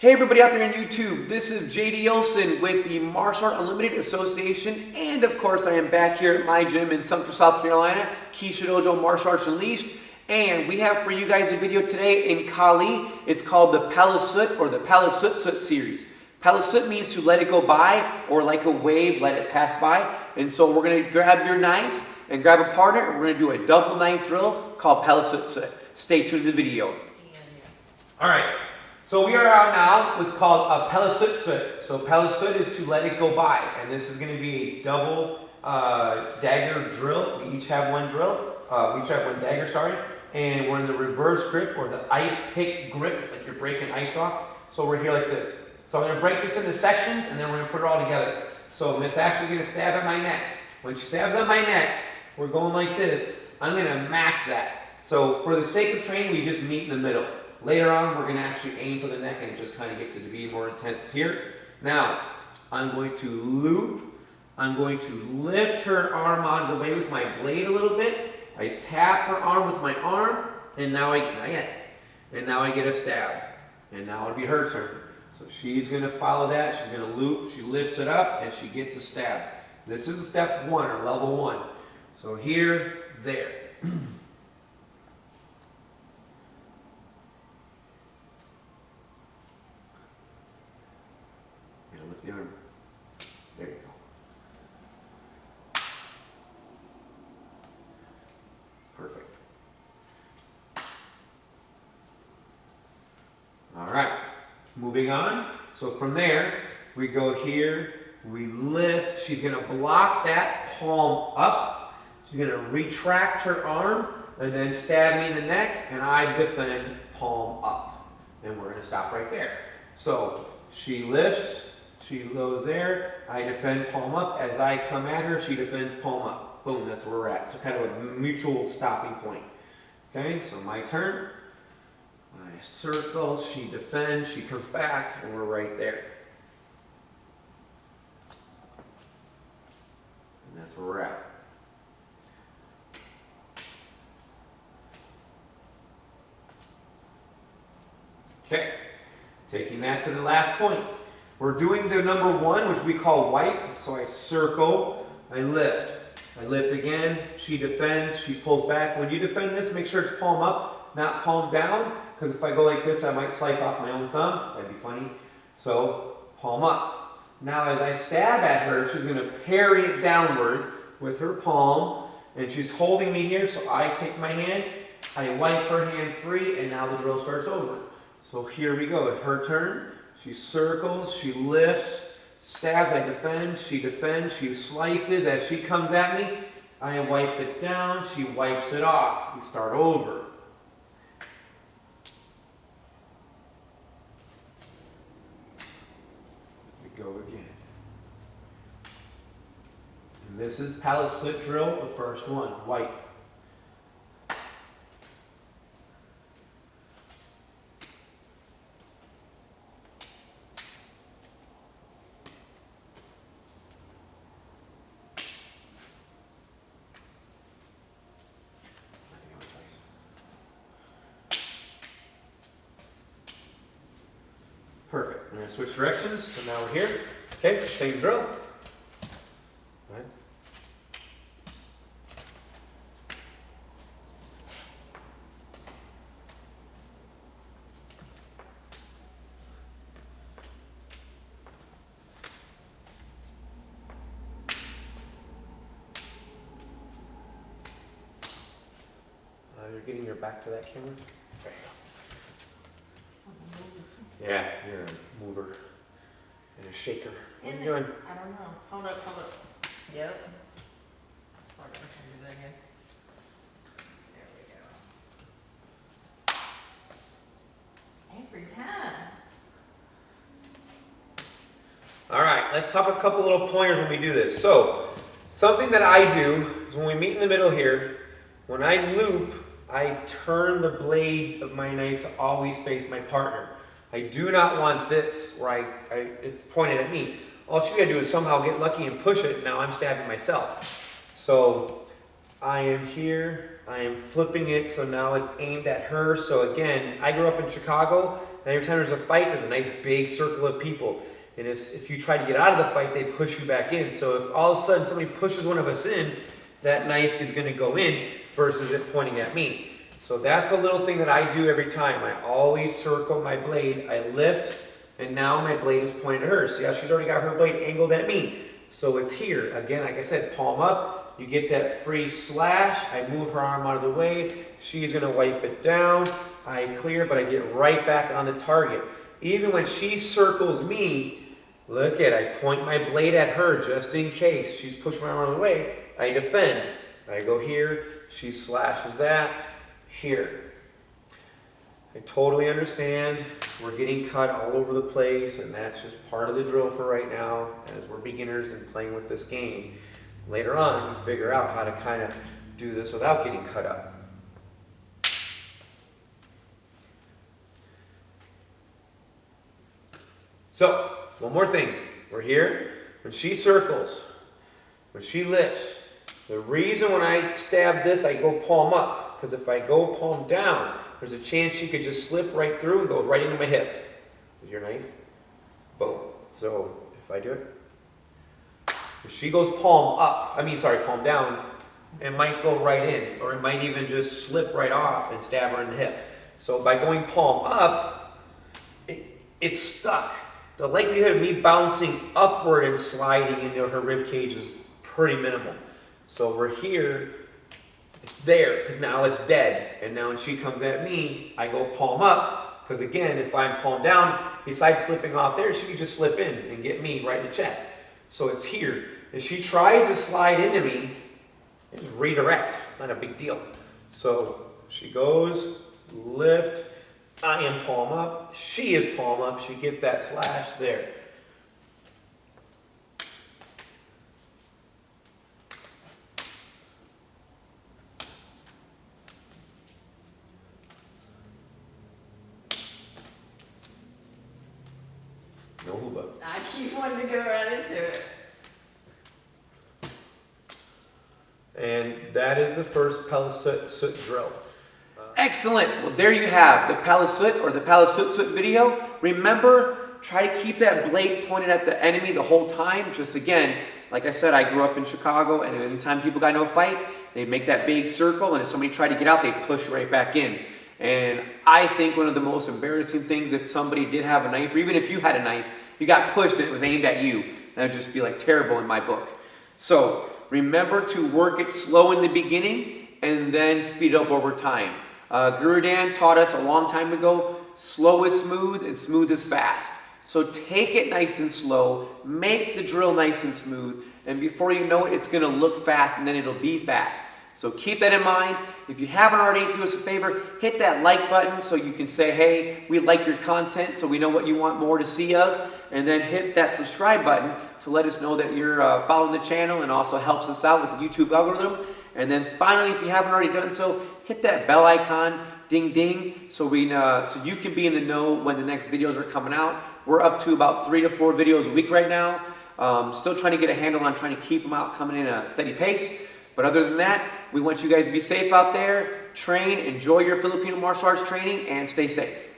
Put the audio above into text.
Hey everybody out there in YouTube, this is JD Olson with the Martial Art Unlimited Association, and of course I am back here at my gym in Sumter, South Carolina, Keisha Dojo Martial Arts Unleashed, and we have for you guys a video today in Kali. It's called the Palasut or the Palasut series. Palasut means to let it go by, or like a wave, let it pass by. And so we're going to grab your knives and grab a partner, and we're going to do a double knife drill called Palasut. Stay tuned to the video. Alright. So we are out now what's called a Palasut. So Palasut is to let it go by, and this is going to be a double dagger drill. We each have one drill. We each have one dagger, sorry. And we're in the reverse grip or the ice pick grip, like you're breaking ice off. So we're here like this. So I'm going to break this into sections, and then we're going to put it all together. So it's actually going to stab at my neck. When she stabs at my neck, we're going like this. I'm going to match that. So for the sake of training, we just meet in the middle. Later on, we're going to actually aim for the neck, and it just kind of gets it to be more intense here. Now, I'm going to loop. I'm going to lift her arm out of the way with my blade a little bit. I tap her arm with my arm, and now I get a stab. And now it'll be her turn. So she's going to follow that. She's going to loop. She lifts it up, and she gets a stab. This is step one, or level one. So here, there. Lift the arm. There you go. Perfect. All right. Moving on. So from there, we go here. We lift. She's going to block that palm up. She's going to retract her arm and then stab me in the neck, and I defend palm up. And we're going to stop right there. So she lifts. She goes there, I defend palm up. As I come at her, she defends palm up. Boom, that's where we're at. So kind of a mutual stopping point. Okay, so my turn. I circle, she defends, she comes back, and we're right there. And that's where we're at. Okay, taking that to the last point. We're doing the number one, which we call wipe. So I circle, I lift. I lift again, she defends, she pulls back. When you defend this, make sure it's palm up, not palm down, because if I go like this, I might slice off my own thumb. That'd be funny. So palm up. Now as I stab at her, she's going to parry it downward with her palm, and she's holding me here, so I take my hand, I wipe her hand free, and now the drill starts over. So here we go, it's her turn. She circles, she lifts, stabs, I defend, she slices. As she comes at me, I wipe it down, she wipes it off. We start over. We go again. And this is Palasut drill, the first one, wipe. Perfect. We're going to switch directions. So now we're here. Okay, same drill. Right. You're getting your back to that camera? There you go. Yeah, you're a mover and a shaker. What are you doing? I don't know. Hold up. Yep. I'm going to do that again. There we go. Every time. All right, let's talk a couple little pointers when we do this. So, something that I do is when we meet in the middle here, when I loop, I turn the blade of my knife to always face my partner. I do not want this where it's pointed at me. All she gotta do is somehow get lucky and push it, and now I'm stabbing myself. So I am here, I am flipping it, so now it's aimed at her. So again, I grew up in Chicago, and every time there's a fight, there's a nice big circle of people. And if you try to get out of the fight, they push you back in. So if all of a sudden somebody pushes one of us in, that knife is gonna go in versus it pointing at me. So that's a little thing that I do every time. I always circle my blade, I lift, and now my blade is pointed at her. See how she's already got her blade angled at me. So it's here. Again, like I said, palm up, you get that free slash, I move her arm out of the way, she's gonna wipe it down, I clear, but I get right back on the target. Even when she circles me, look at, I point my blade at her just in case. She's pushing my arm out of the way, I defend. I go here, she slashes that, here. I totally understand, we're getting cut all over the place, and that's just part of the drill for right now, as we're beginners and playing with this game. Later on, you figure out how to kind of do this without getting cut up. So, one more thing. We're here. When she circles, when she lifts, the reason when I stab this, I go palm up, because if I go palm down, there's a chance she could just slip right through and go right into my hip. With your knife, boom. So, if I do it, if she goes palm down, it might go right in, or it might even just slip right off and stab her in the hip. So by going palm up, it's stuck. The likelihood of me bouncing upward and sliding into her rib cage is pretty minimal. So we're here, it's there, because now it's dead. And now when she comes at me, I go palm up, because again, if I'm palm down, besides slipping off there, she can just slip in and get me right in the chest. So it's here. If she tries to slide into me, just redirect. It's not a big deal. So she goes, lift, I am palm up, she is palm up, she gets that slash there. No hoobah. I keep wanting to go right into it. And that is the first Palasut drill. Excellent. Well, there you have the Palasut or the Palasut video. Remember, try to keep that blade pointed at the enemy the whole time. Just again, like I said, I grew up in Chicago, and anytime people got into a fight, they'd make that big circle, and if somebody tried to get out, they'd push right back in. And I think one of the most embarrassing things, if somebody did have a knife, or even if you had a knife, you got pushed and it was aimed at you, that would just be like terrible in my book. So remember to work it slow in the beginning and then speed up over time. Guru Dan taught us a long time ago, slow is smooth and smooth is fast. So take it nice and slow, make the drill nice and smooth, and before you know it, it's gonna look fast and then it'll be fast. So keep that in mind. If you haven't already, do us a favor, hit that like button so you can say, hey, we like your content, so we know what you want more to see of, and then hit that subscribe button to let us know that you're following the channel, and also helps us out with the YouTube algorithm. And then finally, if you haven't already done so, hit that bell icon, ding ding, so you can be in the know when the next videos are coming out. We're up to about 3 to 4 videos a week right now. Still trying to get a handle on trying to keep them out coming in at a steady pace. But other than that, we want you guys to be safe out there, train, enjoy your Filipino martial arts training, and stay safe.